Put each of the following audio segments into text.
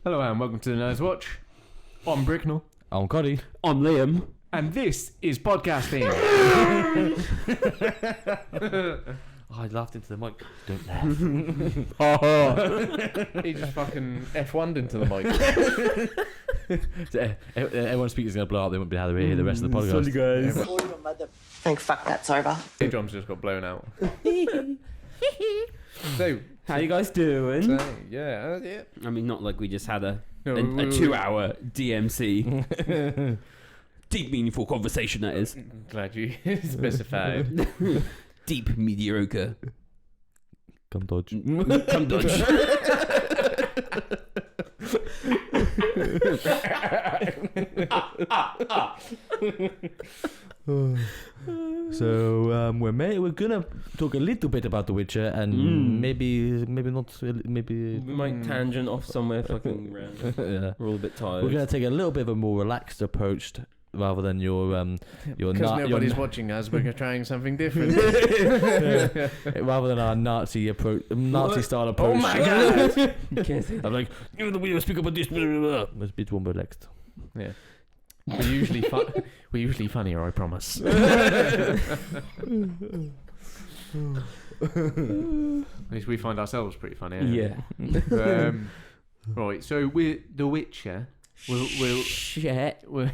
Hello and welcome to the Nerds Watch. I'm Bricknell. I'm Coddy. I'm Liam. And this is podcasting. Oh, I laughed into the mic. Don't laugh. He just fucking F1'd into the mic. Everyone's speaker's going to blow up. They won't be able to hear the rest of the podcast. Sorry, guys. Thank fuck that's over. Your drums just got blown out. So, How you guys doing? yeah. I mean, not like we just had a No, 2-hour DMC. Deep, meaningful conversation, that is. Glad you specified. Deep, mediocre. Come dodge. Come dodge. So we're gonna talk a little bit about The Witcher and maybe not. Maybe We might tangent off somewhere fucking random. yeah. We're all a bit tired. We're gonna take a little bit of a more relaxed approach rather than your Because nobody's watching us, we're trying something different. rather than our Nazi approach, Nazi style approach. Oh my god! You can't say that. I'm like, you know the way we speak about this. It's a bit more relaxed. Yeah. We're usually funnier, I promise. At least we find ourselves pretty funny. Yeah. Right, so we're The Witcher. We'll Shit. you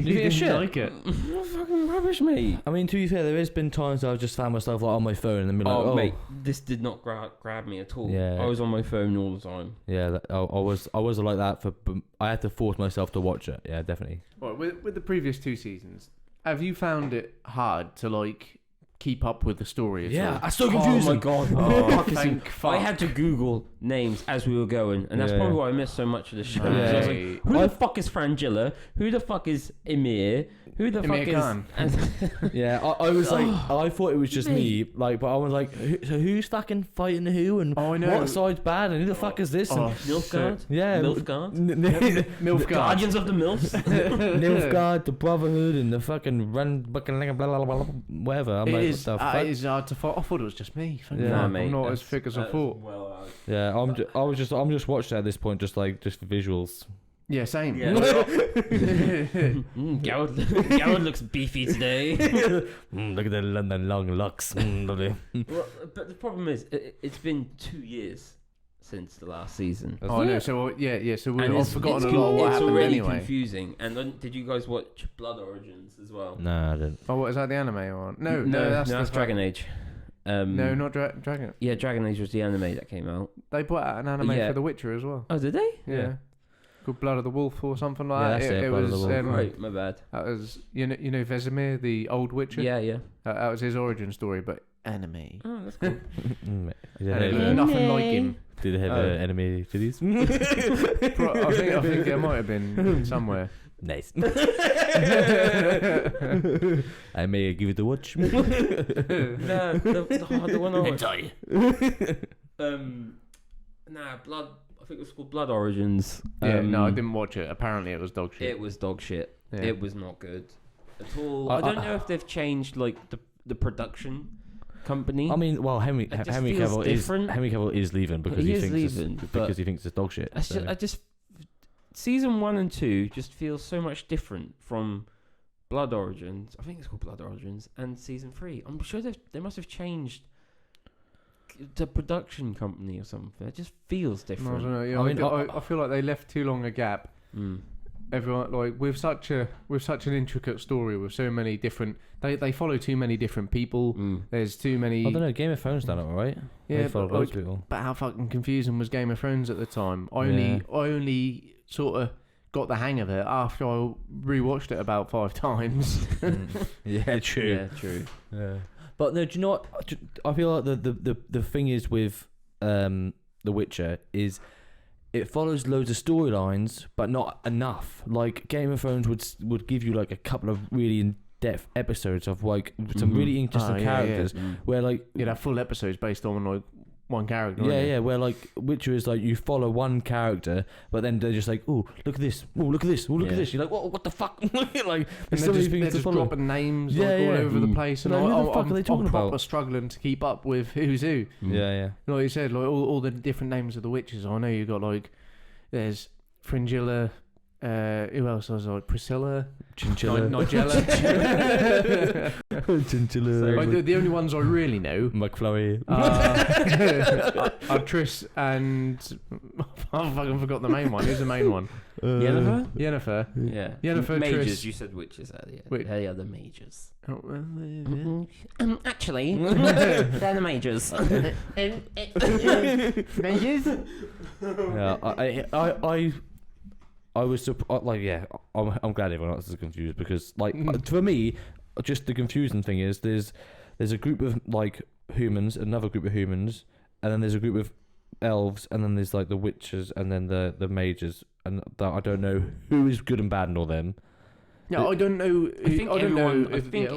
think it's shit? like it? You're fucking rubbish, mate. I mean, to be fair, there has been times I've just found myself like on my phone and been like, Oh, mate, this did not grab me at all. Yeah. I was on my phone all the time. Yeah, I was like that I had to force myself to watch it. Yeah, definitely. Right, with the previous two seasons, have you found it hard to like keep up with the story? That's so Oh confusing. my god. Thank fuck. I had to Google names as we were going, and that's Yeah. probably why I missed so much of the show. Yeah. 'Cause I was like, who the fuck is Frangilla? Who the fuck is Emir? Who the Emir fuck Khan. is... Yeah, I was like, I thought it was just me, like, but I was like, so who's fucking fighting who, and Oh, I know. what side's bad, and who the fuck is this? And, Nilfgaard? yeah, Nilfgaard? Nilfgaard. Guardians of the Milfs? Nilfgaard, the Brotherhood, and the fucking blah blah blah blah whatever. I'm It like, is, what the fuck? it is hard to follow. I thought it was just me. Thank Yeah. God. Nah, I'm mate, not that's- as thick as I that's thought. well out. Yeah, I'm just watching at this point, just for visuals. Yeah, same. Yeah. Garrod looks beefy today. Look at the long locks. Well, but the problem is, it's been 2 years since the last season. Oh no, so yeah, so And we've forgotten a lot of what it's happened already anyway. confusing. And then, did you guys watch Blood Origins as well? Nah, I didn't. Oh, what is that? The anime or no? that's Dragon Age. No, not Dragon. Yeah, Dragon Age was the anime that came out. They put out an anime Yeah. for The Witcher as well. Oh, did they? Yeah. Called Blood of the Wolf or something like Yeah, that. that's it, It Blood of was the Wolf. Right, my bad. that was you know Vesemir, the old Witcher. Yeah. That was his origin story, but anime. Oh, that's cool. And it was nothing like him. Did it have Oh. enemy titties? I think there might have been somewhere. Nice. I may give it a watch. No, the one I watched. Blood. I think it was called Blood Origins. Yeah, no, I didn't watch it. Apparently, it was dog shit. It was dog shit. Yeah. It was not good at all. I don't know if they've changed like the production company. I mean, well, Henry just Cavill feels different. is leaving because He he is thinks leaving, because he thinks it's dog shit. So. I just season 1 and 2 just feels so much different from Blood Origins. I think it's called Blood Origins, and season 3. I'm sure they must have changed the production company or something. It just feels I different. don't know. Yeah, I mean, I feel like they left too long a gap. Mm. Everyone like with such an intricate story with so many different. They follow too many different people. Mm. There's too many. I don't know. Game of Thrones done it, all right? Yeah, They but, followed loads like, of people. But how fucking confusing was Game of Thrones at the time? I only sort of got the hang of it after I rewatched it about 5 times. Yeah, true. Yeah, true. Yeah. But no, do you know what? I feel like the thing is with The Witcher is it follows loads of storylines, but not enough. Like Game of Thrones would give you like a couple of really in-depth episodes of like some really interesting characters, where like You'd have full episodes based on like one character. yeah, where like Witcher is like you follow one character, but then they're just like, oh, look at this, oh, look at this, oh, look at this. You're like, what the fuck? Like, there's so many things they're to just follow. dropping names Yeah, like, all yeah. over the place, and Like, who the fuck are they talking I'm proper about? struggling to keep up with who's who. Yeah. Like you said, like all the different names of the witches. I know you got like there's Fringilla. Who else was I? Priscilla. Chinchilla. Nigella. Chinchilla. Like, the only ones I really know McFlurry. are Triss and I fucking forgot the main one. Who's the main one? Yennefer? Yennefer. Yeah. Yennefer, Mages. Triss. You said witches earlier. Wait. They are the mages. Oh, Actually, they're the mages. Mages? Yeah, I was like, yeah, I'm glad everyone else is confused because, like, for me, just the confusing thing is there's a group of like humans, another group of humans, and then there's a group of elves, and then there's like the witches, and then the mages, and I don't know who is good and bad in all them. No, I don't know. I think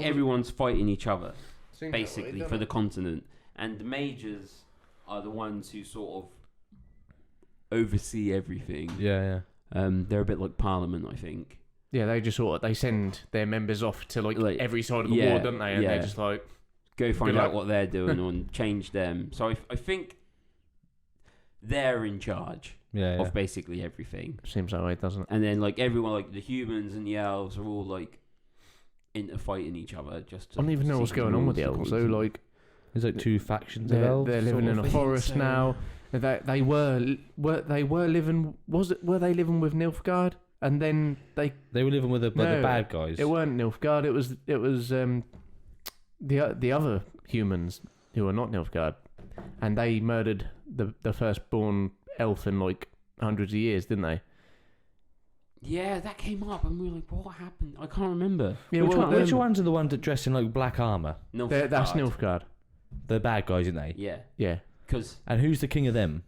everyone's fighting each other basically for the continent, and the mages are the ones who sort of oversee everything. Yeah. They're a bit like Parliament, I think. Yeah, they just they send their members off to like every side of the war, don't they? And they're just like go find out what they're doing and change them. So I think they're in charge of basically everything. Seems that way, doesn't it? And then like everyone, like the humans and the elves, are all like into fighting each other. Just to I don't even know what's going on with the elves. So like, there's like two factions of elves. They're living in a forest now. They were living. Were they living with Nilfgaard? And then they were living with the bad guys. It weren't Nilfgaard. It was the other humans who were not Nilfgaard, and they murdered the firstborn elf in like hundreds of years, didn't they? Yeah, that came up, and we were like, "What happened?" I can't remember. Yeah, which ones are the ones that dress in like black armor? That's Nilfgaard. The bad guys, aren't they? Yeah. Yeah. And who's the king of them?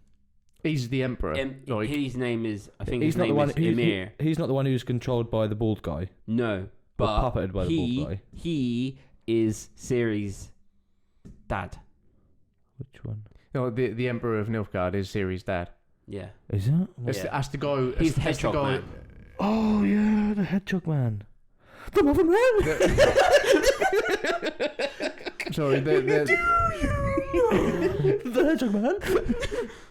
He's the emperor. His name is, I think, he's his not name the one. is Emir. He's not the one who's controlled by the bald guy. No, but puppeted by the bald guy. He is Ciri's dad. Which one? No, the emperor of Nilfgaard is Ciri's dad. Yeah. Is it? That's the guy. He's the hedgehog man. Oh yeah, the hedgehog man. The muffin man. Sorry, the hedgehog man.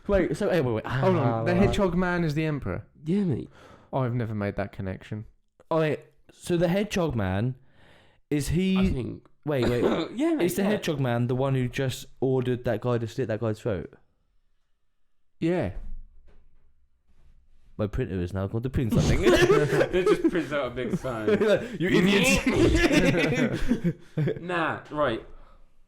Wait. So wait. Hold on. The hedgehog man is the emperor. Yeah, mate. I've never made that connection. Alright. So the hedgehog man is he? I think. Wait. Yeah, mate. Is the hedgehog man the one who just ordered that guy to slit that guy's throat? Yeah. My printer is now going to print something. It just prints out a big sign. You idiots. Nah, right.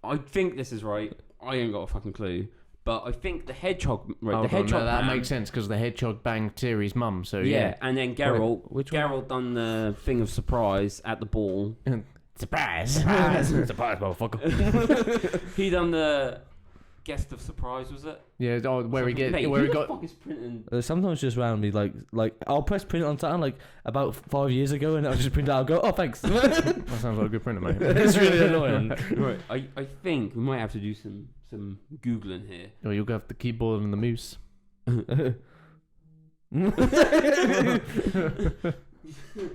I think this is right. I ain't got a fucking clue. But I think the hedgehog... Right, the hedgehog that man, makes sense, because the hedgehog banged Ciri's mum, so yeah. And then Geralt... Which one? Geralt done the thing of surprise at the ball. Surprise! Surprise, motherfucker. He done the... guest of surprise, was it? Yeah, where he got... the fuck is printing? Sometimes just randomly, like I'll press print on something like about 5 years ago, and I'll just print it out and go, oh, thanks. That sounds like a good printer, mate. It's really annoying. Right, I think we might have to do some Googling here. Or you'll have the keyboard and the moose.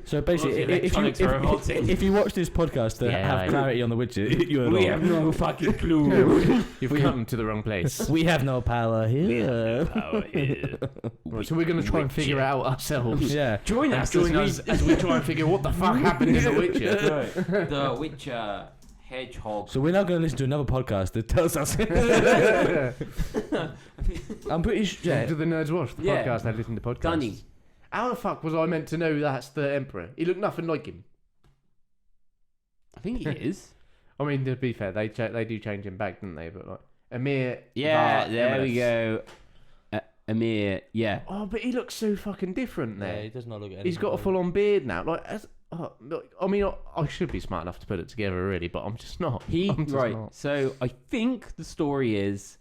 So basically, if you watch this podcast to have clarity on The Witcher, we have no fucking clue. You've come to the wrong place. We have no power here. Right, so we're going to try and figure it out ourselves. Yeah. Join us as we try and figure what the fuck happened in The Witcher. Right. The Witcher hedgehog. So we're now going to listen to another podcast that tells us. I'm pretty sure. Yeah. To the Nerds Watch, the podcast I listen to podcasts. Dunny. How the fuck was I meant to know that's the Emperor? He looked nothing like him. I think he is. I mean, to be fair, they do change him back, didn't they? But like Emir. Yeah, there we go. Emir, yeah. Oh, but he looks so fucking different there. Yeah, he does not look at anything. He's got a full-on beard now. I mean, I should be smart enough to put it together, really, but I'm just not. Not. So I think the story is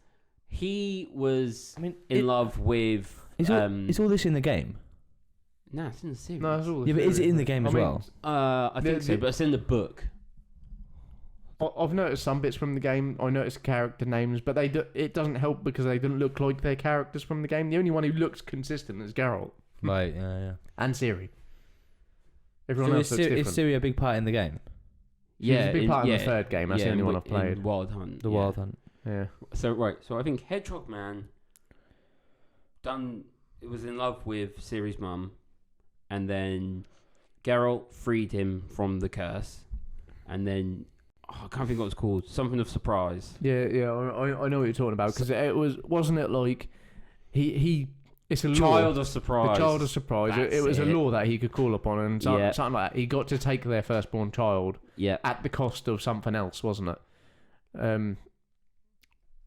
he was in love with. Is all this in the game? Nah, it's in the series. No, it's all the Yeah, but is it in the game as I mean, well? I think so, but it's in the book. I've noticed some bits from the game. I noticed character names, but it doesn't help because they don't look like their characters from the game. The only one who looks consistent is Geralt. Right, yeah. And Ciri. Everyone else looks different. Is Ciri a big part in the game? She's a big part in the third game. That's the only one I've played. Wild Hunt. The Wild Hunt. Yeah. So I think Hedgehog Man done was in love with Ciri's mum, and then Geralt freed him from the curse, and then I can't think what it's called. Something of surprise. Yeah, I know what you're talking about because it wasn't it like he it's a law. Child of surprise. The child of surprise. That's It was a it. law that he could call upon, and Yeah. something like that. He got to take their firstborn child Yeah. at the cost of something else, wasn't it?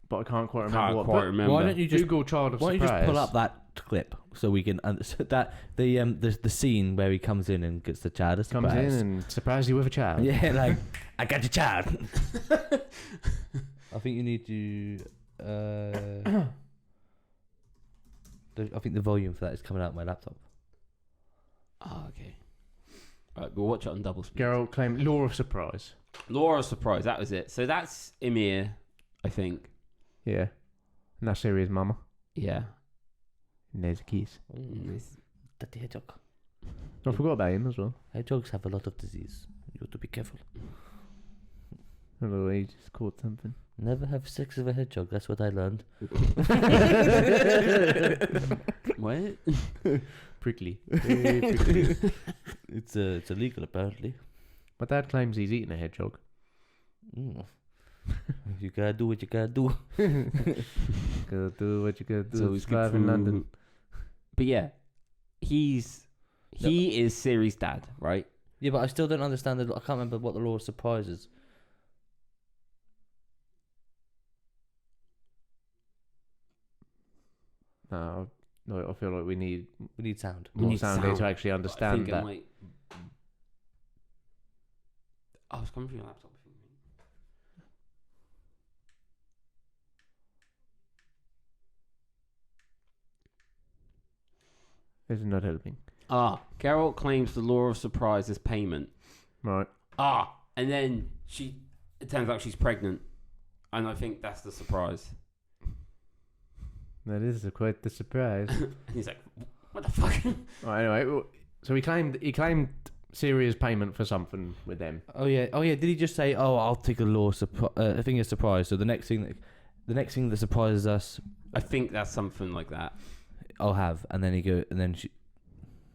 But I can't quite remember Can't what. quite but remember. Why don't you just Google child of Why don't you surprise. just pull up that clip so we can understand that the scene where he comes in and gets the child of Comes surprise. in and surprises you with a child. Yeah, like I got your child. I think you need to. I think the volume for that is coming out of my laptop. Oh, okay. Right, we'll watch it on double speed. Geralt claimed law of surprise. Law of surprise. That was it. So that's Emir, I think. Yeah, and that's Ciri's mama. Yeah. And there's the keys. Nice. Daddy hedgehog. I forgot about him as well. Hedgehogs have a lot of disease. You have to be careful. I don't know, he just caught something. Never have sex with a hedgehog. That's what I learned. What? Prickly. It's illegal apparently. My dad claims he's eaten a hedgehog. Mm. You gotta do what you gotta do. Gotta do what you gotta do. So it's good survive in for- London. But yeah, he is Ciri's dad, right? Yeah, but I still don't understand. I can't remember what the law of surprise is. No, I feel like we need We need sound. We more need sound here to sound. actually I understand think that. I might... Oh, it's coming from your laptop. I think. It's not helping. Geralt claims the law of surprise as payment. Right. And then it turns out she's pregnant. And I think that's the surprise. That is quite the surprise. And he's like, what the fuck? Right, anyway, so he claimed Ciri's payment for something with them. Oh yeah. Did he just say, "Oh, I'll take a law I think it's surprise." So the next thing that surprises us, I think that's something like that. I'll have, and then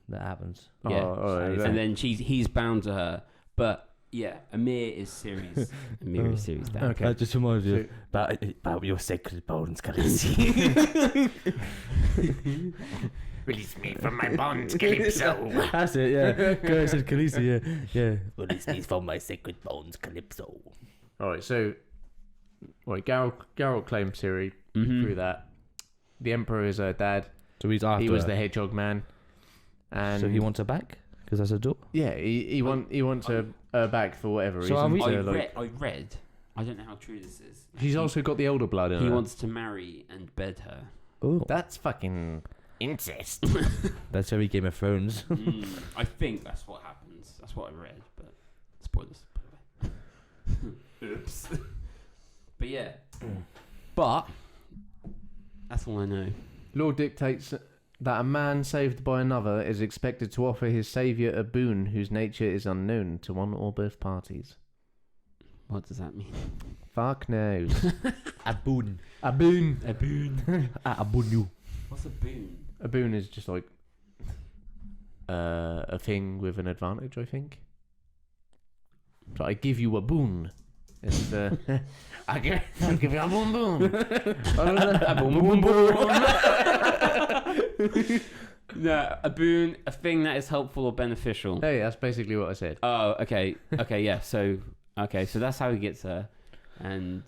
that happens. Yeah. Oh, yeah. And then he's bound to her. But yeah, Emir is Ciri's dad. Okay. That just reminds you about your sacred bones, Khaleesi. Release me from my bonds, Calypso. That's it. Yeah. Go said Khaleesi. Yeah. Release me from my sacred bones, Calypso. Alright, so Geralt claimed Ciri Mm-hmm. through that. The Emperor is her dad. So he's after. He was her. the hedgehog man. And So he wants her back because that's a door. yeah, he wants her back for whatever So reason. are we- I read. I don't know how true this is. She's also got the elder blood in He her. wants to marry and bed her. Oh, That's fucking incest. that's very Game of Thrones. I think that's what happens. That's what I read, but spoilers. By the way. Oops. But yeah. But that's all I know. Law dictates that a man saved by another is expected to offer his saviour a boon whose nature is unknown to one or both parties. What does that mean? Fuck knows. A boon. A boon. A boon. A boon. What's a boon? A boon is just like a thing with an advantage, I think. So I give you a boon. It's I'll give you a boon boon. A boon boon. No, a boon, a thing that is helpful or beneficial. Hey, that's basically what I said. Oh, okay. Okay, yeah. So that's how he gets her. And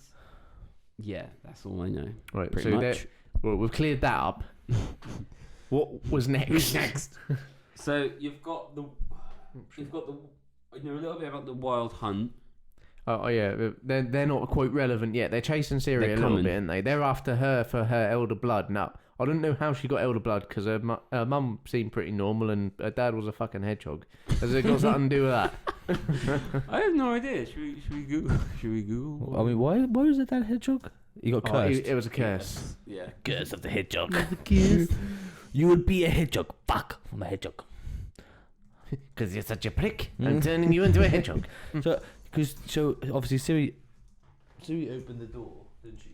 yeah, that's all I know. Right, Pretty so much. well, we've cleared that up. What was next? Who's next? So you've got the I know a little bit about the Wild Hunt. Oh yeah, they're not quite relevant yet. They're chasing Ciri They're a little coming. bit, aren't they? They're after her for her elder blood. Now, I don't know how she got elder blood because her mum seemed pretty normal and her dad was a fucking hedgehog. Has it got something to do with that? I have no idea. Should we Google? Should we Google? I mean, why was it that hedgehog? He got Oh, cursed. it was a curse. Yeah. Curse of the hedgehog. You would be a hedgehog. Fuck, I'm a hedgehog. Because you're such a prick. I'm turning you into a hedgehog. So obviously Ciri opened the door, didn't she?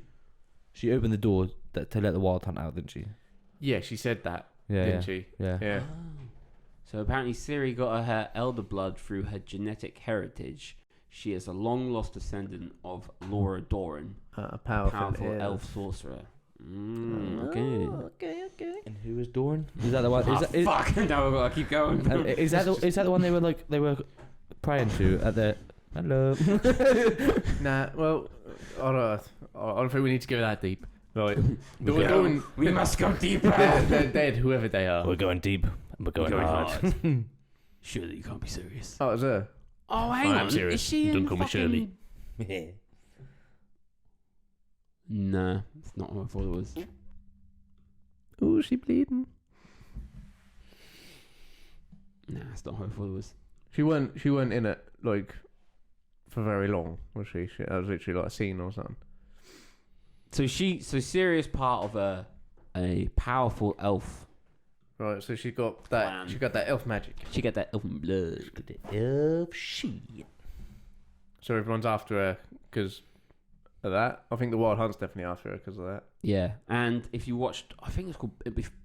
She opened the door to let the Wild Hunt out, didn't she? Yeah, she said that. Yeah, didn't she? yeah. Yeah. So apparently Ciri got her elder blood through her genetic heritage. She is a long-lost descendant of Laura Doran, A powerful elf sorcerer. Okay. Okay. And who was Doran? Is that the one? Fuck! Now we've got to keep going. Is that the one they were praying to at the? Hello. Nah, well, I don't think we need to go that deep. Right. We must go deeper. They're dead, whoever they are. We're going deep. We're going hard. Surely you can't be serious. Oh, is her? Oh, hang on. serious. Is she Don't in call me fucking... Nah, it's not what I thought it was. Oh, is she bleeding? Nah, it's not what I thought it was. She weren't in it, like, for very long, was she? That was literally like a scene or something. So Ciri is part of a powerful elf. Right, so she got that. Clan. She got that elf magic. She got that elfin blood. Elf shit. So everyone's after her because of that. I think the Wild Hunt's definitely after her because of that. Yeah, and if you watched, I think it's called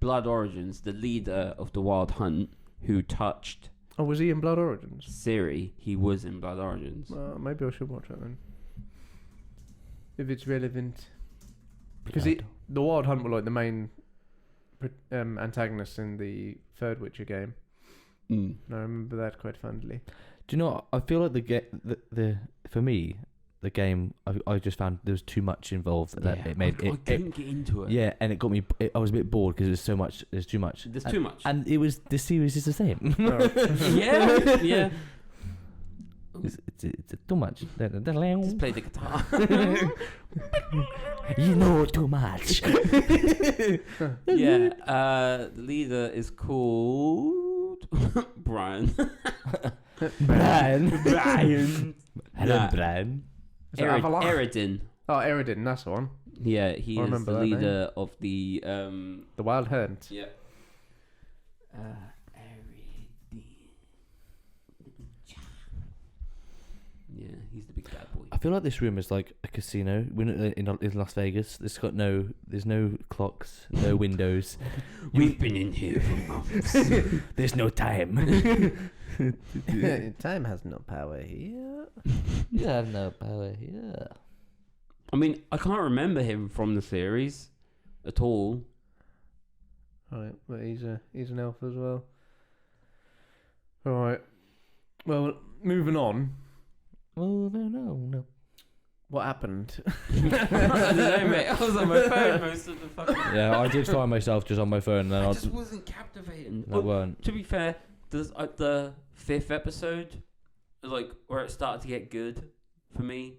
Blood Origins, the leader of the Wild Hunt who touched Oh, was he in Blood Origins? Ciri, he was in Blood Origins. Maybe I should watch it then. If it's relevant. Because the Wild Hunt were like the main antagonists in the third Witcher game. Mm. And I remember that quite fondly. Do you know? I feel like the for me, the game I just found there was too much involved that it made I couldn't get into it. Yeah, and it got me. I was a bit bored because there's so much. There's too much. There's too much. And it was the series is the same. Yeah, yeah. It's too much. Just play the guitar. You know too much. Yeah, the leader is called Brian. Brian. Hello, Nah. Brian. Is it Avalon? Eredin. Oh, Eredin, that's the one. Yeah, he I is remember the that name. leader of the The Wild Hunt. yeah. Yeah, he's the big bad boy. I feel like this room is like a casino. We're in Las Vegas. There's no clocks, no windows. We've been in here for months. There's no time. Time has no power here. You have no power here. I mean, I can't remember him from the series at all. Right, but he's an elf as well. Alright. Well, moving on. No. What happened? I don't know, mate. I was on my phone most of the fucking. Yeah, I did find myself just on my phone, and then I I just wasn't captivating. I weren't. To be fair, the fifth episode, like where it started to get good for me,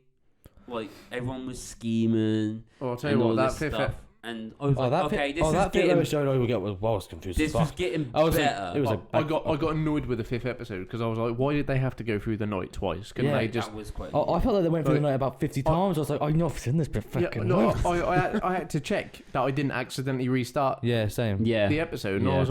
like everyone was scheming. Well, I'll tell and you all what, that this fifth stuff. And I was like, okay, this is that getting. episode I was confused. This as was fuck. getting I was like, better. it was I got annoyed with the fifth episode because I was like, why did they have to go through the night twice? Couldn't Yeah, they just? that was quite. I felt like they went through the Like- night about 50 times. I was like, I've not seen this before. Yeah, no, I had to check that I didn't accidentally restart Yeah, same. yeah. the episode, and Yeah. I was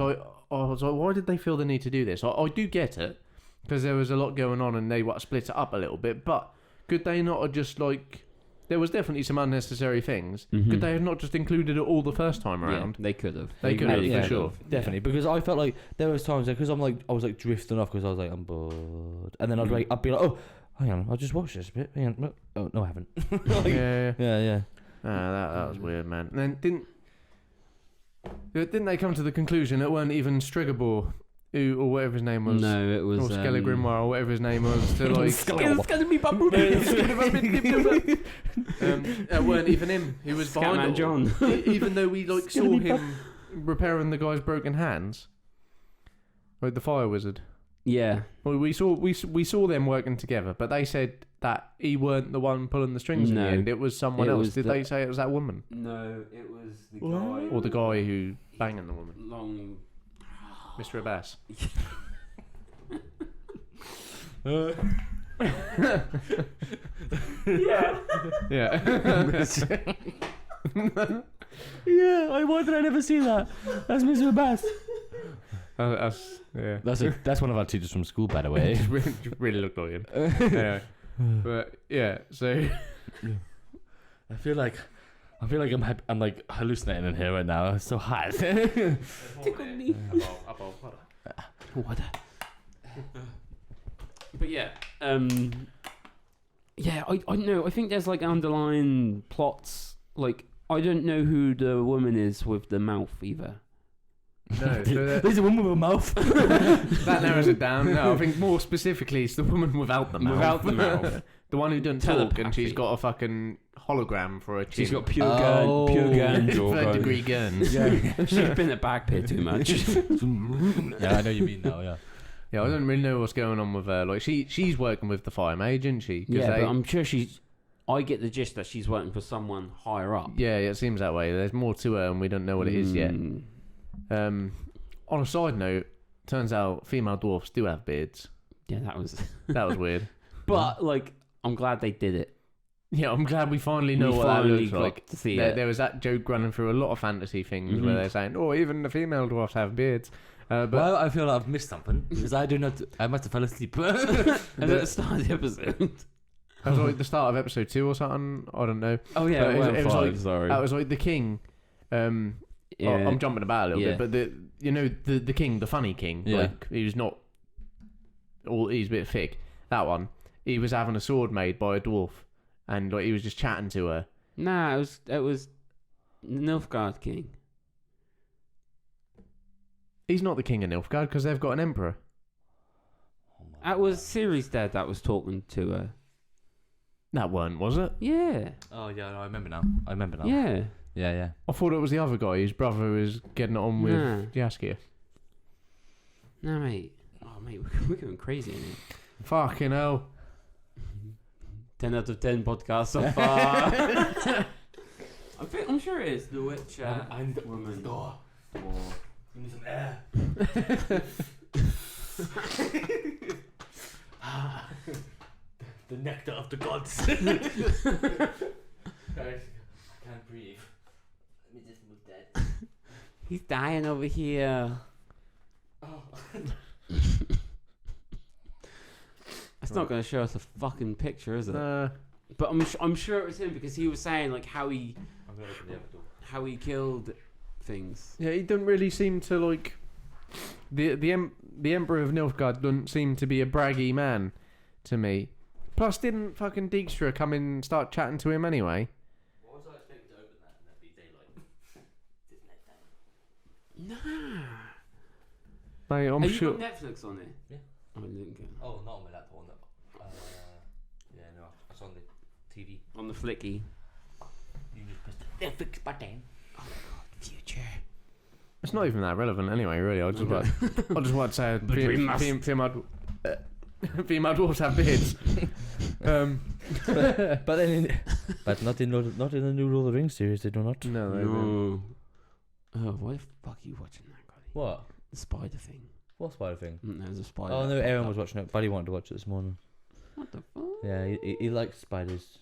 like, why did they feel the need to do this? I do get it because there was a lot going on and they split it up a little bit, but could they not have just like? There was definitely some unnecessary things. Mhm. Could they have not just included it all the first time Yeah, around? they could have. They could have, really for could sure. have. Definitely, because I felt like there was times because I was like drifting off because I was like I'm bored, and then I'd be like, oh, hang on, I'll just watch this a bit. Hang on, oh no, I haven't. Like, Yeah. yeah. That was weird, man. And then didn't they come to the conclusion it weren't even Strigobor, or whatever his name was? No, it was. Or Skelegrimar, or whatever his name was, to like. It weren't even him. He was behind Scatman it John. all. Even though we like saw him repairing the guy's broken hands, like the fire wizard. Yeah. Well, we saw them working together, but they said that he weren't the one pulling the strings in the No. end. It was someone It else. was Did the- they say it was that woman No, it was the What? guy. or the guy who banging the woman, Long. Mr. Abbas? Yeah. Yeah. Yeah, why did I never see that? That's Mr. Bass. Yeah. That's one of our teachers from school, by the way. Just really looked like him. Yeah. But yeah, so I feel like I feel like I'm like hallucinating in here right now. It's so hot. Tickle me. What? But yeah, yeah. I don't know. I think there's like underlying plots. Like I don't know who the woman is with the mouth either. No, so There's a woman with a mouth. that narrows it down. No, I think more specifically, it's the woman without the mouth. Without the mouth. The one who doesn't talk, and Telepathy. she's got a fucking hologram for a chin. She's got pure Oh. gun, third degree guns. Yeah. She's been at back pit too much. Yeah, I know you mean now. Yeah. Yeah, I don't really know what's going on with her. Like she's working with the fire mage, isn't she? 'Cause Yeah, they- but I'm sure she's. I get the gist that she's working for someone higher up. yeah, it seems that way. There's more to her, and we don't know what it is yet. Mm. On a side note, turns out female dwarfs do have beards. Yeah, that was. That was weird. But like, I'm glad they did it. Yeah, I'm glad we finally know We what finally that looks got like. to see There, it. there was that joke running through a lot of fantasy things where Mhm. they're saying, "Oh, even the female dwarfs have beards." But Well, I feel like I've missed something because I must have fell asleep. And at the start of the episode. that was like the start of episode 2 or something. I don't know. Oh yeah, But it was like- sorry. That was like the king. Yeah. I'm jumping about a little Yeah. bit, but the king, the funny king, Yeah. like he was not. He's a bit thick. That one, he was having a sword made by a dwarf, and like he was just chatting to her. Nah, it was Nilfgaard King. He's not the king of Nilfgaard because they've got an emperor. That was Ciri's dad that was talking to her. That weren't, was it? Yeah, Oh yeah, no, I remember now. yeah. Yeah. I thought it was the other guy whose brother was getting it on with Nah. Jaskier. No, mate. Oh, mate, we're going crazy in it. Fucking hell. 10 out of 10 podcasts so far. I'm sure it is. The Witch woman. Door. Or... Give me some air. The nectar of the gods. Guys, I can't breathe. Let me just move that. He's dying over here. It's not going to show us a fucking picture, is it? But I'm sure it was him because he was saying like how he I'm gonna open the other door. how he killed things. Yeah, he doesn't really seem to like. The Emperor of Nilfgaard doesn't seem to be a braggy man to me. Plus, didn't fucking Dijkstra come in and start chatting to him anyway? What was I expecting to open that and that'd be daylight? Nah. Like, I'm Have sure. you got Netflix on it? Yeah. Oh, I didn't get Oh, not on my laptop. On the, yeah, no, it's on the TV. on the flicky. You just press the Netflix button. Oh my god, future. It's not even that relevant anyway, really. I just want to say But we must- female dwarfs have beards. But not in the new Lord of the Rings series. They do not. No, they don't. No. Oh, why the fuck are you watching that, Cuddy? What? The spider thing. What spider thing? There's a spider. Oh no, that Aaron popped was up. watching it. Buddy wanted to watch it this morning. What the fuck? Yeah, he likes spiders,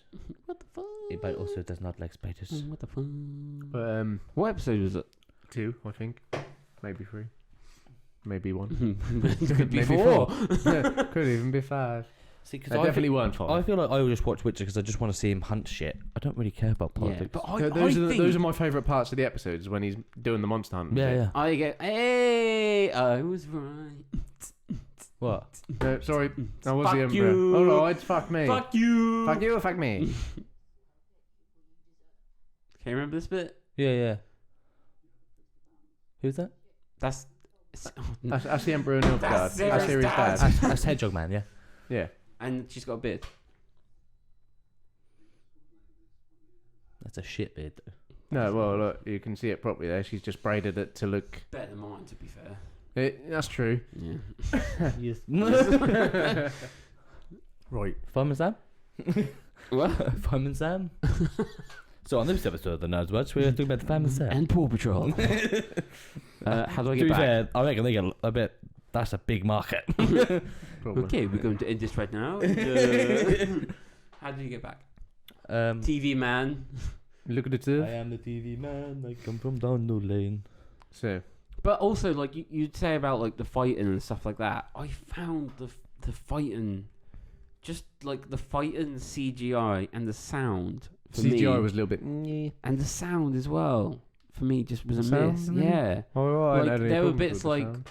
What the fuck? but also does not like spiders. What the fuck? But What episode was it? 2, I think, maybe 3, maybe 1. Could be Maybe 4. Could even be 5. See, They definitely weren't 5. I feel like I will just watch Witcher because I just want to see him hunt shit. I don't really care about Yeah, politics. but those are my favourite parts of the episodes when he's doing the monster hunt. and shit. yeah. I get, hey, I was right. What? No, sorry, I was Fuck the Emperor. you. All right, fuck me. Fuck you. Fuck you or fuck me. Can you remember this bit? Yeah. Who's that? That's That's the Emperor of Nilfgaard. That's That's Ciri's Ciri's dad. dad. That's Hedgehog Man. Yeah. Yeah. and she's got a beard. That's a shit beard. No, well, look, you can see it properly there. She's just braided it to look. Better than mine, to be fair. That's true. Yeah. Yes. Right. Fireman Sam. What? Fireman Sam. So on this episode of the Nerds Watch, we're talking about Fireman Sam. And Paw Patrol. How do I To get be back? fair, I reckon they get a bit. That's a big market. Probably. Okay, we're going to end this right now. And, how do you get back? TV man. Look at it. am the TV man. I come from down the lane. So, But also, like you'd say about like the fighting and stuff like that. I found the fighting, just like the fighting CGI and the sound for CGI me, was a little bit. "Nyeh." and the sound as well for me just was a Sound, miss. really? Yeah, Oh, right, Like, I had any there were problems bits with the like- sound.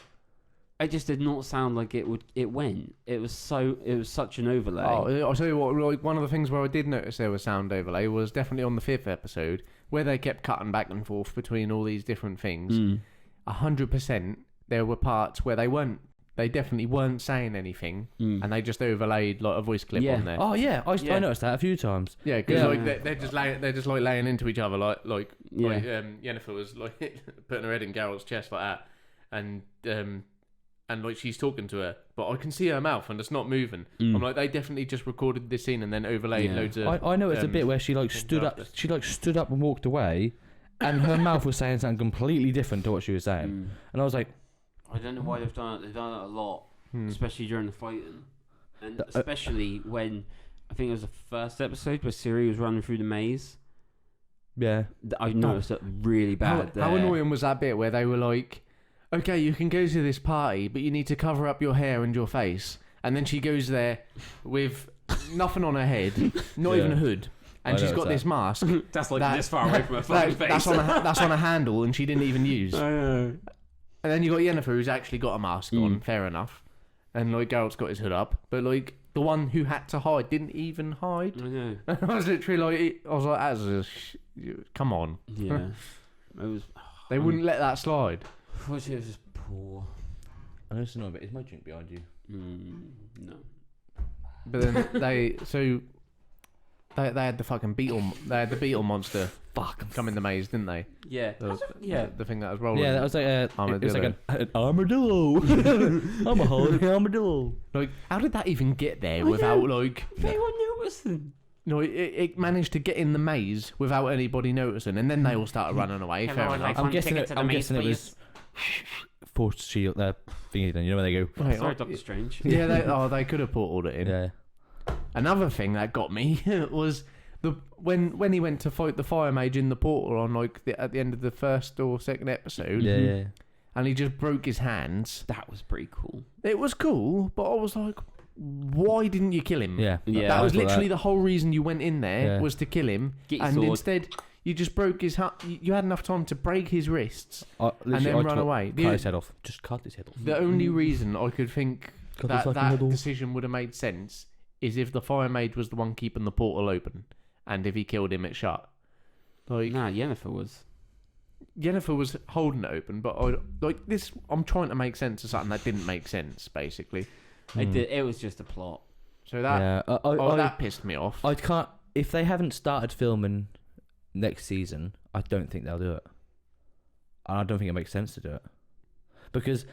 it just did not sound like it would. It went. It was such an overlay. Oh, I'll tell you what. Like one of the things where I did notice there was sound overlay was definitely on the 5th episode where they kept cutting back and forth between all these different things. Mm. 100%, there were parts where they definitely weren't saying anything, Mm. and they just overlaid like a voice clip Yeah. on there. Oh yeah, I Yeah. noticed that a few times. Yeah, because Yeah. like they're just like laying into each other, like Yeah. Yennefer was like putting her head in Geralt's chest like that, and like she's talking to her, but I can see her mouth and it's not moving. Mm. I'm like, they definitely just recorded this scene and then overlaid Yeah. loads of. I noticed a bit where she like things stood up. after. She like stood up and walked away, and her mouth was saying something completely different to what she was saying. Mm. And I was like, I don't know why they've done it. They've done it a lot, Hmm. especially during the fighting, and The- especially when I think it was the first episode where Ciri was running through the maze. yeah, I noticed it really bad. How there. annoying was that bit where they were like, okay, you can go to this party, but you need to cover up your hair and your face. And then she goes there with nothing on her head, not even a Yeah. hood. And I she's got noticed this mask. That's like That- this far away from her fucking face. That's on a handle, and she didn't even use. I know. And then you got Yennefer, who's actually got a mask on, Mm. fair enough. And like Geralt's got his hood up, but like the one who had to hide didn't even hide. I know. I was literally like, come on. Yeah. It was. They wouldn't let that slide. Unfortunately, it was just poor. I noticed another bit. Is my drink behind you? No. But then they had the fucking beetle. They had the beetle monster Fuck. come in the maze, didn't they? Yeah. The, the thing that was rolling. Yeah, that was like it was like Armadillo. an armadillo. I'm a holy armadillo. Like, how did that even get there without like? They were noticing. No, it managed to get in the maze without anybody noticing, and then they all started running away. Hello, Fair I'd enough. like I'm one guessing ticket it- to the I'm maze, guessing it was- Force shield thingy. Then you know where they go. Right, Sorry, oh, Doctor Strange. Yeah, they could have portaled it in. Yeah. Another thing that got me was when he went to fight the fire mage in the portal on like at the end of the first or second episode. Yeah, yeah. And he just broke his hands. That was pretty cool. It was cool, but I was like, why didn't you kill him? Yeah. Yeah, that I was thought literally the whole reason you went in there Yeah. was to kill him, Get your and sword. instead you just broke his. You had enough time to break his wrists and then run away. Cut his head off. Just cut his head off. The only reason I could think Cut his that fucking head off. decision would have made sense is if the fire mage was the one keeping the portal open, and if he killed him, it shut. Like Nah, Yennefer was. Yennefer was holding it open, but I'm trying to make sense of something that didn't make sense, basically. It was just a plot. So that Yeah. that pissed me off. I can't. If they haven't started filming next season, I don't think they'll do it. And I don't think it makes sense to do it because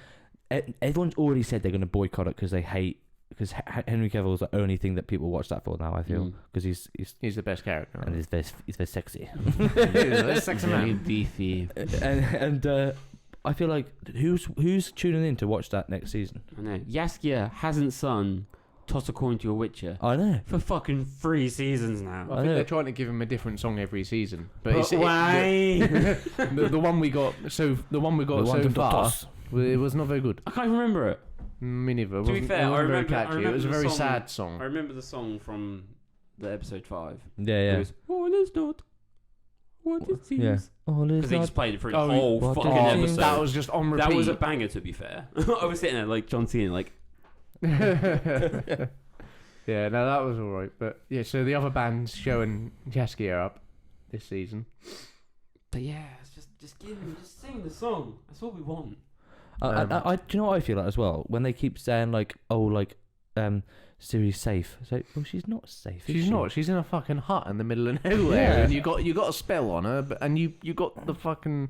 everyone's already said they're going to boycott it because they hate. Because Henry Cavill is the only thing that people watch that for now. I feel because He's the best character. and he's very sexy. He's a sexy man. beefy. and I feel like who's tuning in to watch that next season? I know. Jaskier hasn't sung Toss a Coin to a Witcher I know. for fucking 3 seasons now. I think they're trying to give him a different song every season, but why? the one we got so far, Toss. it was not very good. I can't remember it. Me neither. It To be wasn't- fair, it I wasn't very remember- I catchy. It was a remember the very song. sad I song. remember the song from the episode 5. Yeah, It yeah. was, all is not what it seems. Yeah. All is Because they not. just played it through the Oh, whole what fucking it episode. seems. That was just on repeat. That was a banger, to be fair. I was sitting there like John Cena, like, Yeah, no, that was all right. But yeah, so the other band's showing Jaskier up this season. but yeah, it's just sing the song. That's all we want. I do you know what I feel like as well? When they keep saying like, oh, like, Ciri's safe. It's like, well, she's not safe. is She's she? not. She's in a fucking hut in the middle of nowhere, Yeah. and you got a spell on her, and you got the fucking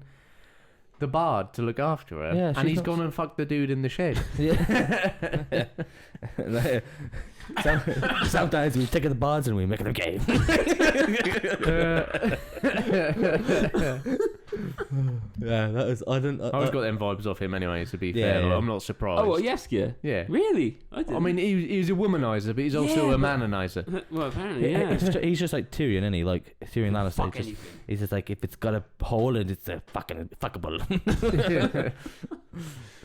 the bard to look after her, Yeah, and she's he's not- gone and fucked the dude in the shed. Yeah. Sometimes we take the bards and we make them gay. Yeah, that was. I don't. I always got them vibes off him anyway. To be Yeah, fair, yeah. I'm not surprised. Oh, well, Jaskier? Yeah. Really? I didn't. I mean, he was a womanizer, but he's also Yeah, a but- mananizer. well, apparently, yeah. He's just like Tyrion, isn't he? Like Tyrion Lannister. Fuck Just, anything. he's just like, if it's got a hole and it's a fucking fuckable.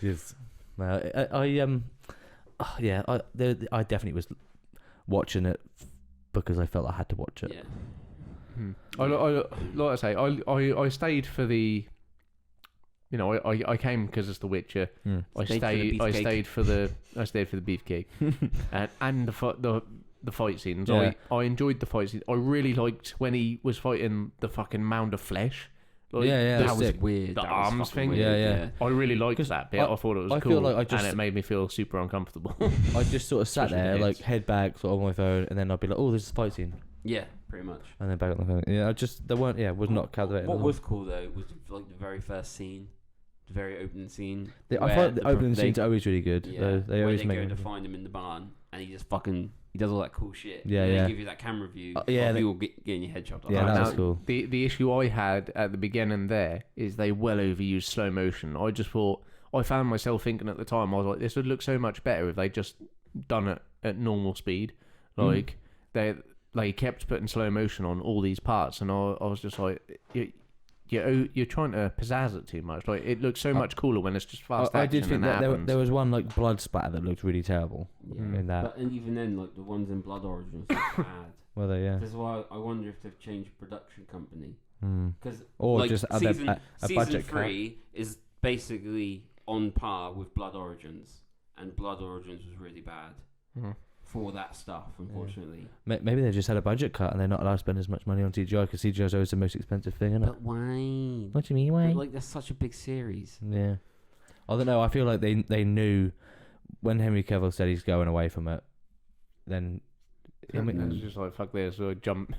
Yes. No, I definitely was watching it because I felt I had to watch it. Yeah. Like I say, I stayed for the. You know, I came because it's The Witcher. I stayed for the beefcake, and the fight scenes. Yeah. I enjoyed the fight scenes. I really liked when he was fighting the fucking mound of flesh. Like, That was sick. weird. The That was arms fucking thing. weird, Yeah. I really liked 'Cause that bit. I thought it was I cool, feel like and it made me feel super uncomfortable. I just sort of sat Especially there, the like hits. head back, sort of on my phone, and then I'd be like, "Oh, this is a fight scene," Yeah, pretty much. and then back on the phone. Yeah, was not captivating. What at all. was cool though was like the very first scene, the very opening scene. I where find the opening they- scenes are always really good. Yeah, They where always they make go me. to find him in the barn, and he just he does all that cool shit. Yeah, and yeah. They give you that camera view. Yeah, of they- you all getting your head chopped off. Yeah, that Now, was cool. The issue I had at the beginning there is they well overused slow motion. I just thought I found myself thinking at the time, I was like, this would look so much better if they just done it at normal speed. Like they kept putting slow motion on all these parts, and I was just like, you're trying to pizzazz it too much. Like it looks so much cooler when it's just fast I action. did think and that happens. there was one like blood spatter that looked really terrible Yeah. in that. But, and even then, like the ones in Blood Origins were bad. Well, yeah. That's why I wonder if they've changed production company. Because Or like, just season, a season budget cut. 3 is basically on par with Blood Origins, and Blood Origins was really bad for that stuff, unfortunately. Maybe they just had a budget cut and they're not allowed to spend as much money on CGI because CGI is always the most expensive thing, isn't it? But why? What do you mean, why? But, like that's such a big series. Yeah. I don't know. I feel like they knew when Henry Cavill said he's going away from it. Then, I mean, It's just like fuck this, or jump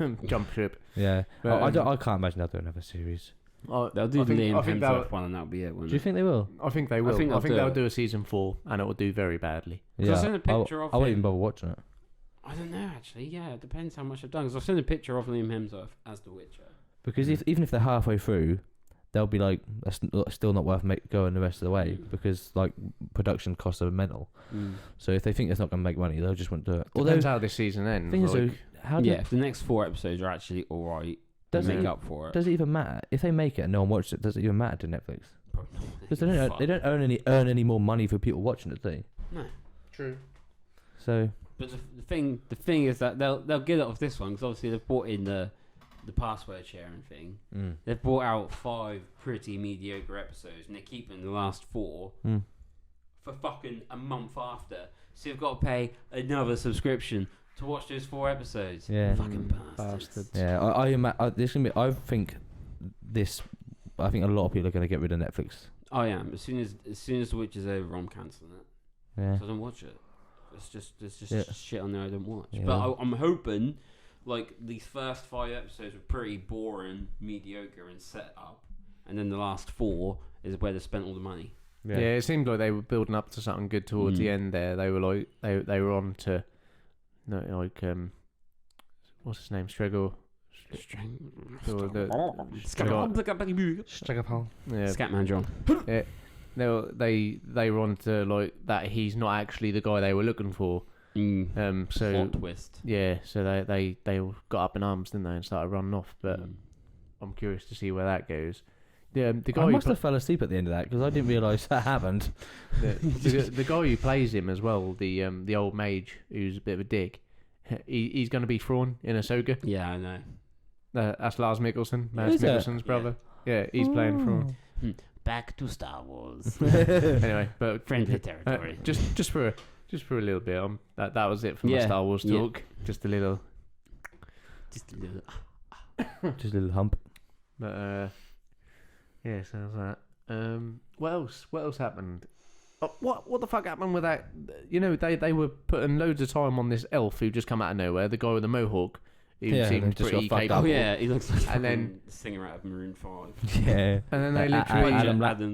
ship. yeah. But, I can't imagine they'll do another series. They'll do the Liam I think Hemsworth one, and that'll be it. Do you think they will? I think they will. I think, they'll do they'll it. do a season 4, and it will do very badly. Because I've seen a picture of I won't him. even bother watching it. I don't know actually. Yeah, it depends how much I've done. Because I've seen a picture of Liam Hemsworth as The Witcher. Because even if they're halfway through, they'll be like, that's still not worth going the rest of the way because like production costs are mental. So if they think it's not going to make money, they'll just won't do it. Depends how this season ends. Thing is, like, though, how do Yeah, if the next 4 episodes are actually alright, Does make it- up for it. does it even matter if they make it and no one watches it? Does it even matter to Netflix? Probably not. Because they don't earn any more money for people watching it, do they? No. True. So But the thing is that they'll get it off this one because obviously they've brought in the password sharing thing. They've brought out 5 pretty mediocre episodes, and they're keeping the last 4 for fucking a month after. So you've got to pay another subscription to watch those 4 episodes. Yeah. Fucking bastards. Bastards. yeah, I think a lot of people are going to get rid of Netflix. I am. As soon as The Witch is over, I'm cancelling it. Yeah. So I don't watch it. There's just Yeah. shit on there I don't watch. Yeah. But I'm hoping, like these first 5 episodes were pretty boring, mediocre, and set up, and then the last 4 is where they spent all the money. Yeah. It seemed like they were building up to something good towards the end there. They were like they were on to what's his name? Strego. Yeah. Scatman John. They were on to like that he's not actually the guy they were looking for. So Plot twist. yeah, so they all got up in arms, didn't they, and started running off. But I'm curious to see where that goes. The guy I who must have fell asleep at the end of that because I didn't realise that happened. the guy who plays him as well, the old mage who's a bit of a dick. He's going to be Thrawn in Ahsoka. Yeah, I know. That's Lars Mikkelsen, Mads Is it? Mikkelsen's brother. Yeah, he's playing Thrawn. Back to Star Wars. Anyway, but Friendly territory. just for a little bit. That was it for my Yeah, Star Wars yeah. talk. Just a little. Just a little. Just a little hump. But yeah, so that. What else happened? What the fuck happened with that? You know, they were putting loads of time on this elf who just come out of nowhere. The guy with the mohawk, who Yeah, seemed they just pretty got fucked capable. Oh yeah, he looks like And then- the singer out of Maroon 5. Yeah. And then they Like, literally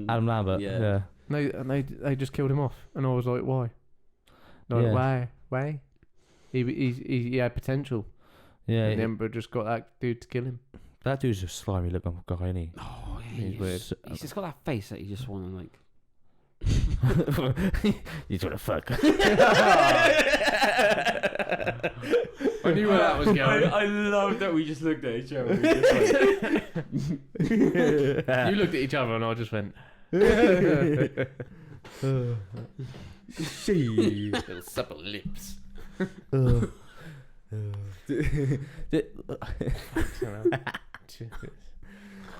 Adam Lambert. Yeah. they just killed him off, and I was like, why? Like, Yeah. why? He had potential. Yeah. And the Emperor just got that dude to kill him. That dude's a slimy looking guy, isn't he? Oh yeah, He's weird. He's just got that face that you just want to like. You want to fuck. I knew where that was going. I love that we just looked at each other. You looked at each other, and I just went. She. Little supple lips.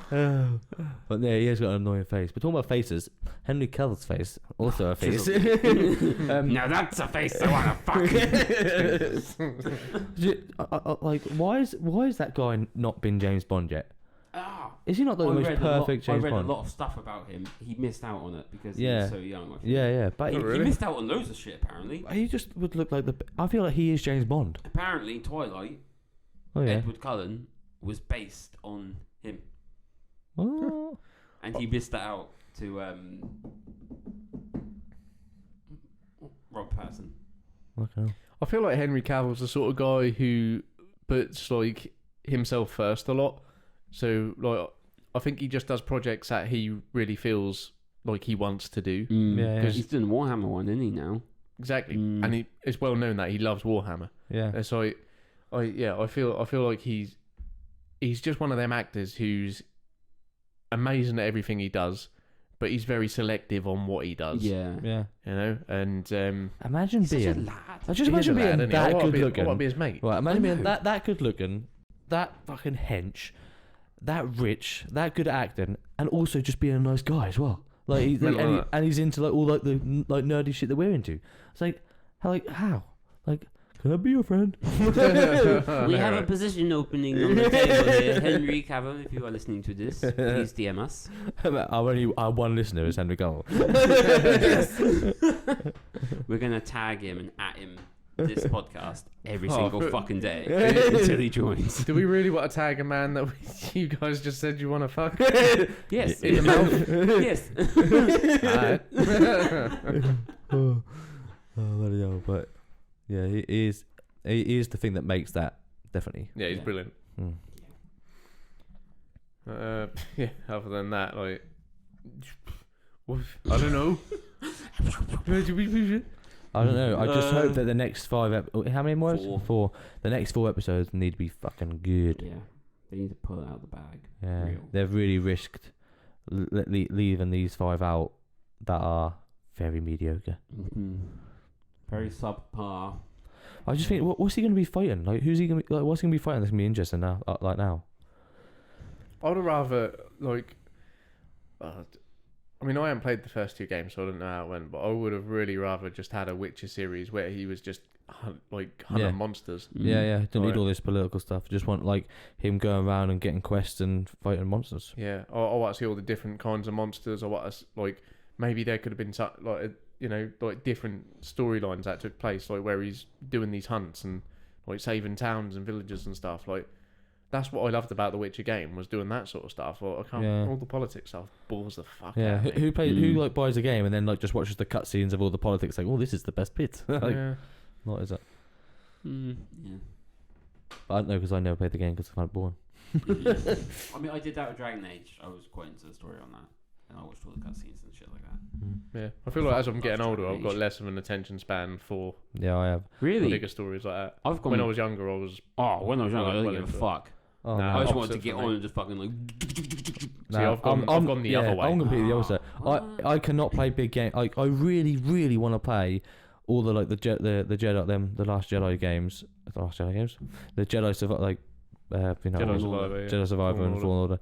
But yeah, he has got an annoying face. But talking about faces, Henry Cavill's face, also a face. Now that's a face I want to fuck. Like, why is that guy not been James Bond yet? Ah, Is he not the most perfect James I read Bond? a lot of stuff about him. He missed out on it because he Yeah. was so young. I think. Yeah, but He, Oh, really? he missed out on loads of shit. Apparently, he just would look like the. I feel like he is James Bond. apparently Twilight. Oh yeah. Edward Cullen was based on him, Oh. and he missed that out to Rob Pattinson. Okay. I feel like Henry Cavill's the sort of guy who puts like himself first a lot. So like, I think he just does projects that he really feels like he wants to do. Yeah, Because he's doing Warhammer one, isn't he now? Exactly, Mm. and it's well known that he loves Warhammer. Yeah. And so I feel like he's just one of them actors who's amazing at everything he does, but he's very selective on what he does. Yeah. Yeah. You know, and Imagine He's such a being. lad. I just he is a imagine lad, being isn't he? I that wanna good be- I looking. want to be his mate. Well, imagine I being know. that good looking, that fucking hench, that rich, that good at acting, and also just being a nice guy as well. Like, and he's into like all like the nerdy shit that we're into. It's like how? Like, can I be your friend? We have a position opening on the table here. Henry Cavill, if you are listening to this, please DM us. Our one listener is Henry Cavill. We're going to tag him and at him this podcast every Oh, single but- fucking day until he joins. Do we really want to tag a man that you guys just said you want to fuck? Yes. In the mouth? Yes. Alright. Oh, bloody hell! But yeah, he is the thing that makes that definitely. Yeah, he's Yeah. brilliant. Mm. Yeah. Other than that, like, I don't know. I don't know. I just Uh, hope that the next how many more? 4. 4. The next 4 episodes need to be fucking good. Yeah. They need to pull it out of the bag. Yeah, Real. they've really risked leaving these 5 out that are very mediocre. Mm-hmm. Very subpar. I just think, what's he going to be fighting? Like, who's he going to be? Like, what's he going to be fighting? That's going to be interesting now. Like now. I would rather, like, I mean, I haven't played the first 2 games, so I don't know how it went, but I would have really rather just had a Witcher series where he was just hunting Yeah. monsters. Yeah. Don't need Right. all this political stuff. Just want like him going around and getting quests and fighting monsters. Yeah, I want to see all the different kinds of monsters. I want to like maybe there could have been like different storylines that took place, like where he's doing these hunts and like saving towns and villages and stuff. Like that's what I loved about the Witcher game, was doing that sort of stuff. Or I can't Yeah. all the politics stuff bores the fuck Yeah, out of me. who plays? Who like buys a game and then like just watches the cutscenes of all the politics? Like, oh, this is the best bit. Like, Yeah. what is it? Yeah. I don't know because I never played the game because I found it boring. I mean, I did that with Dragon Age. I was quite into the story on that. And I watched all the cutscenes and shit like that. Yeah, I feel like as I'm getting Love older, I've got Dragon Age. less of an attention span for Yeah, I have. Really? bigger stories like that. I've gone. When I was younger, I was. when I was young, I didn't well give a into it. fuck. Oh, Nah, I just wanted opposite to get for me. on and just fucking like. See, I've gone the other way. I'm completely the opposite. Ah. I cannot play big game. I really really want to play all the like the Jedi the Last Jedi games, the Jedi like Jedi Survivor, yeah. Jedi Survivor Fallen and Fallen Order.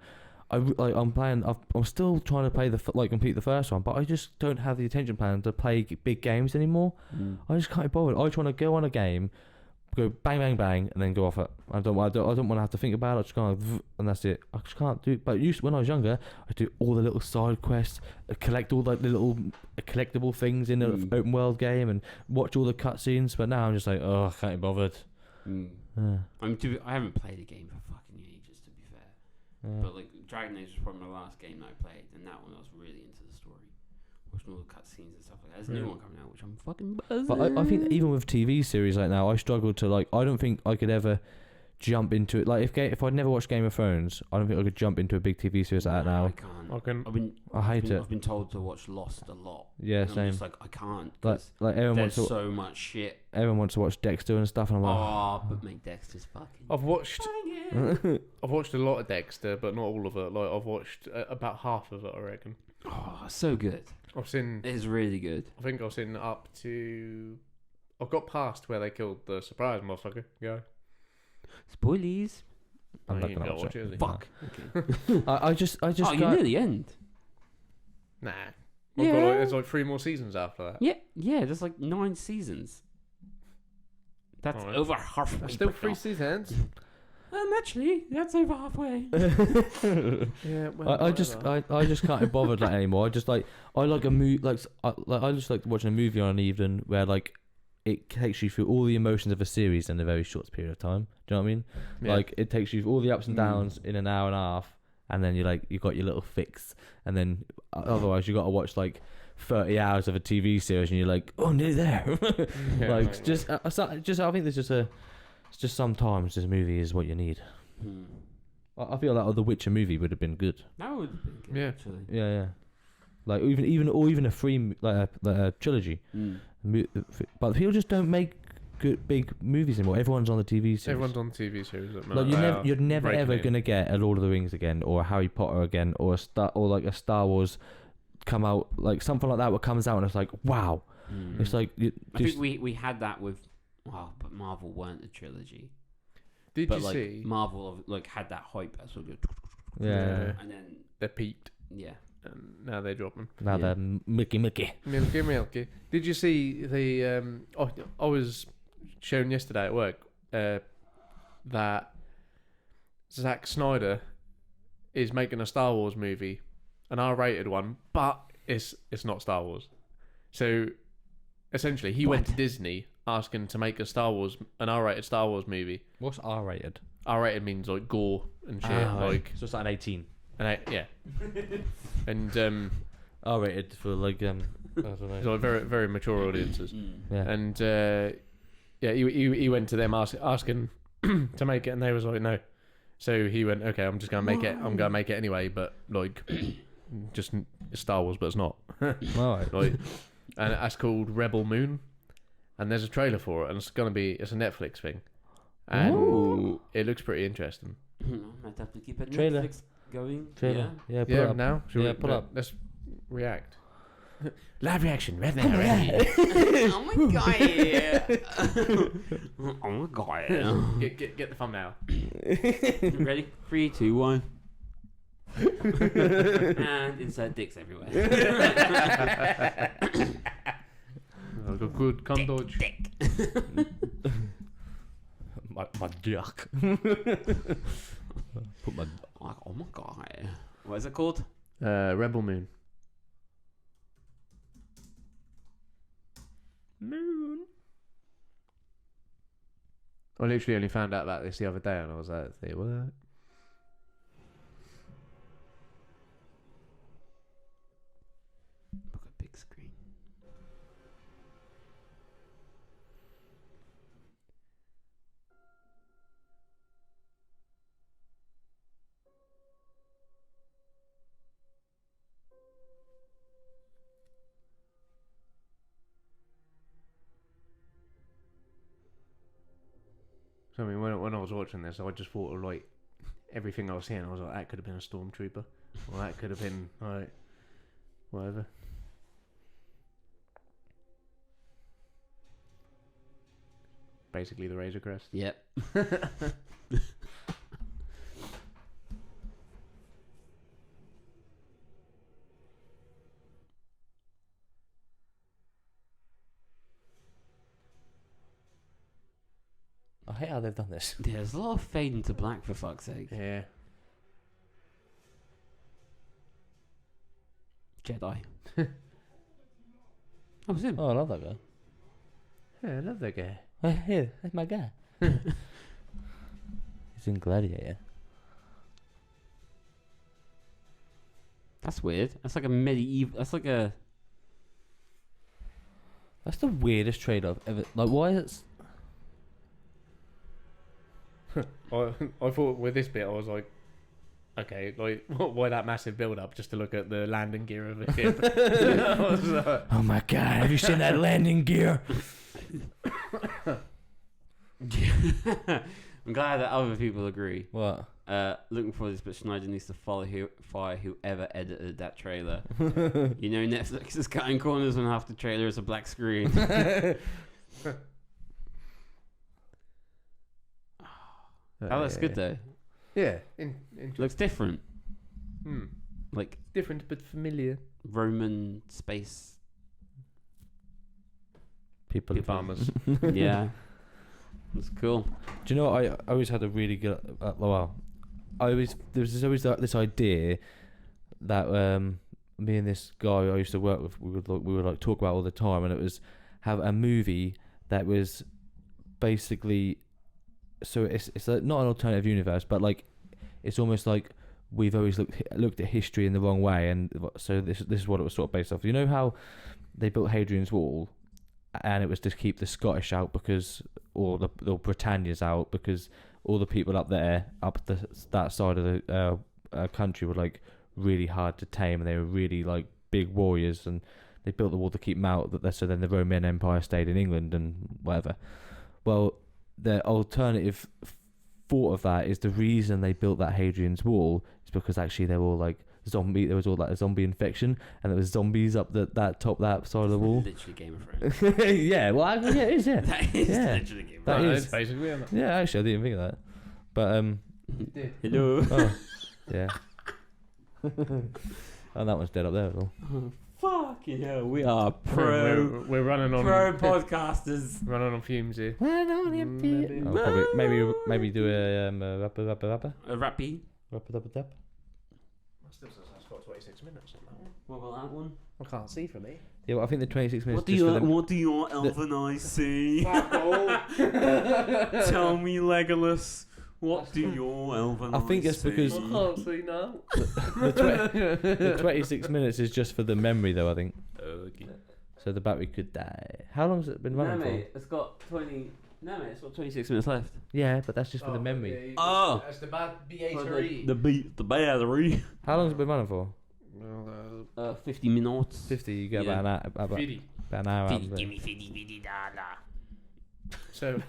I'm playing. I'm still trying to play complete the first one, but I just don't have the attention span to play big games anymore. I just can't be bothered. I just want to go on a game, go bang bang bang, and then go off it. I don't want to have to think about it. I just kind and that's it. I just can't do. But when I was younger, I do all the little side quests, collect all like the little collectible things in an open world game, and watch all the cutscenes. But now I'm just like, oh, I can't be bothered. I haven't played a game for fucking ages, to be fair. Yeah. But like Dragon Age was probably my last game that I played, and that one I was really into the story, watching all the cutscenes and stuff like that. There's a new one coming out, which I'm fucking buzzing. But I think even with TV series like now, I struggle to like. I don't think I could ever jump into it. Like if I'd never watched Game of Thrones, I don't think I could jump into a big TV series like that I now. can't. I hate it. I've been told to watch Lost a lot. Yeah, and I'm same. just like I can't. Like 'cause everyone there's wants to. so much shit. Everyone wants to watch Dexter and stuff, and I'm like, Oh, but make Dexter's fucking. I've watched banging. I've watched a lot of Dexter, but not all of it. Like I've watched about half of it, I reckon. Oh, so good. I've seen. It's really good. I think I've seen up to. I've got past where they killed the surprise motherfucker guy. Spoilies. I'm Oh, not you gonna ain't watch gotta it. watch it, Fuck. I just Oh, you're can't- near the end. Nah. Yeah. There's like 3 more seasons after that. Yeah. There's like 9 seasons. That's Alright. over halfway. There's still but 3 not- seasons. Actually, that's over halfway. Yeah. I just can't be bothered that anymore. I like a movie I just like watching a movie on an evening where like it takes you through all the emotions of a series in a very short period of time. Do you know what I mean? Yeah. Like it takes you through all the ups and downs in an hour and a half, and then you got your little fix, and then otherwise you got to watch like 30 hours of a TV series, and you're like, oh, nearly there. Yeah, like right. just I think there's it's just sometimes this movie is what you need. Hmm. I feel like The Witcher movie would have been good. That would have been good, Yeah. actually. Yeah. Like even a free a trilogy. Hmm. But people just don't make good big movies anymore. Everyone's on the TV series. Everyone's on TV series. At the Like moment. you're never breaking ever in. gonna get a Lord of the Rings again, or a Harry Potter again, or a Star Wars come out, like something like that. What comes out and it's like, wow. Hmm. It's like I think we had that with, but Marvel weren't a trilogy. Did But you like see? Marvel like had that hype as well, yeah. and then They're peaked, yeah. and now they're dropping. Now Yeah. they're Mickey. Milky. Did you see the? I was shown yesterday at work that Zack Snyder is making a Star Wars movie, an R-rated one, but it's not Star Wars. So essentially, he went to Disney asking to make an R-rated Star Wars movie. What's R-rated? R-rated means like gore and shit, like so it's like an 18. yeah, and R-rated for like I don't know. it's like very very mature audiences. Yeah. And yeah, he went to them asking to make it, and they was like, no. So he went, okay, I'm just gonna make it. I'm gonna make it anyway, but like, just Star Wars, but it's not. All right. Like, and that's called Rebel Moon, and there's a trailer for it, and it's a Netflix thing, and Ooh. it looks pretty interesting. I might have to keep it Trailer. Netflix going. Trailer. Yeah. Put Yeah, it up. now should Yeah, we, pull up. Let's react. Live reaction, right now, ready? Oh my god! Oh my god! Get the thumbnail. Ready? 3, 2, 1. And insert dicks everywhere. I've got good conduct. my duck. Put my. Like, oh my god! What is it called? Rebel Moon. Moon. I literally only found out about this the other day, and I was like, "Say what?" Look at big screen. So I mean, when I was watching this, I just thought of like everything I was seeing. I was like, that could have been a stormtrooper, or that could have been like whatever. Basically, the Razor Crest. Yep. I hate how they've done this. There's a lot of fade into black, for fuck's sake. Yeah. Jedi. That was him. Oh, I love that guy. Yeah, I love that guy. Hey, that's my guy. He's in Gladiator. That's weird. That's like a medieval. That's like a. That's the weirdest trade I've ever. Like, why is it? I thought with this bit, I was like, okay, like why that massive build up just to look at the landing gear of the ship? I was like, Oh my god! Have you seen that landing gear? I'm glad that other people agree. What? Looking for this, but Schneider needs to fire whoever edited that trailer. You know, Netflix is cutting corners when half the trailer is a black screen. That looks good though. Yeah, Looks different. Hmm. Like Different but familiar. Roman space. People. Farmers. Yeah. That's cool. Do you know what? I always had a really good. Well, there was always this idea that me and this guy I used to work with, we would like talk about all the time, and it was have a movie that was basically, so it's like not an alternative universe, but like it's almost like we've always looked at history in the wrong way, and so this is what it was sort of based off. You know how they built Hadrian's Wall, and it was to keep the Scottish out because, or the Britannia's out because all the people up there, that side of the country were like really hard to tame, and they were really like big warriors, and they built the wall to keep them out. So then the Roman Empire stayed in England and whatever. Well, the alternative thought of that is the reason they built that Hadrian's Wall is because actually they were all like zombie. There was all like a zombie infection, and there was zombies up that side of the wall. Literally Game of Thrones. Yeah, well, yeah, it is. Yeah, That is Yeah. literally Game of That Thrones. is- basically. Isn't it? yeah. Actually, I didn't think of that, but Hello. oh, yeah. And that one's dead up there as well. Fucking hell, we are pro We're running on podcasters. running on fumes here. I'll probably maybe do a rapper. A rappy. Rapper. Still says that's got 26 minutes on that one. What about that one? I can't see from here. Yeah, well, I think the 26 minutes. What do your elven eyes see? Tell me, Legolas. What do your elven I think eyes it's because- see? can't see now. the 26 minutes is just for the memory, though. I think Okay. so. The battery could die. How long has it been running for? it's got 20. No, mate, it's got 26 minutes left. Yeah, but that's just for the memory. Oh. That's the bad The BA3. the battery. How long's it been running for? 50 minutes. 50. You get Yeah. about 50. an hour. out of it. me 50 dollar. So,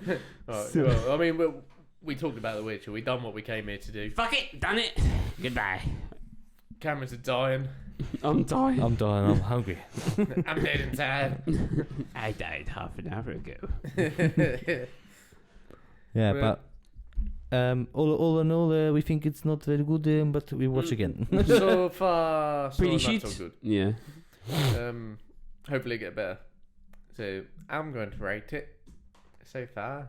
well, I mean, we talked about The Witcher. We done what we came here to do. Fuck it, done it. Goodbye. Cameras are dying. I'm dying. I'm dying. I'm hungry. I'm dead and tired. I died half an hour ago. Yeah, Well- but all in all, we think it's not very good, but we watch again. So far, so Pretty not shit. so good. Yeah. Hopefully get better. So I'm going to rate it so far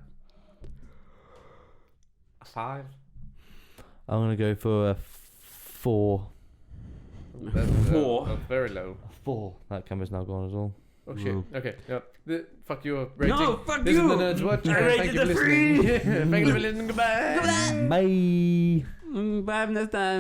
a 5. I'm gonna go for a 4. That's, 4. That's very low. 4. That camera's now gone as well. Oh shit. Wow. Okay. Yep. Fuck your rating. No, fuck This you. is the Nerds Watch. I Thank rated you for a listening. 3. Thank you for listening. Goodbye. Bye. Bye, next time.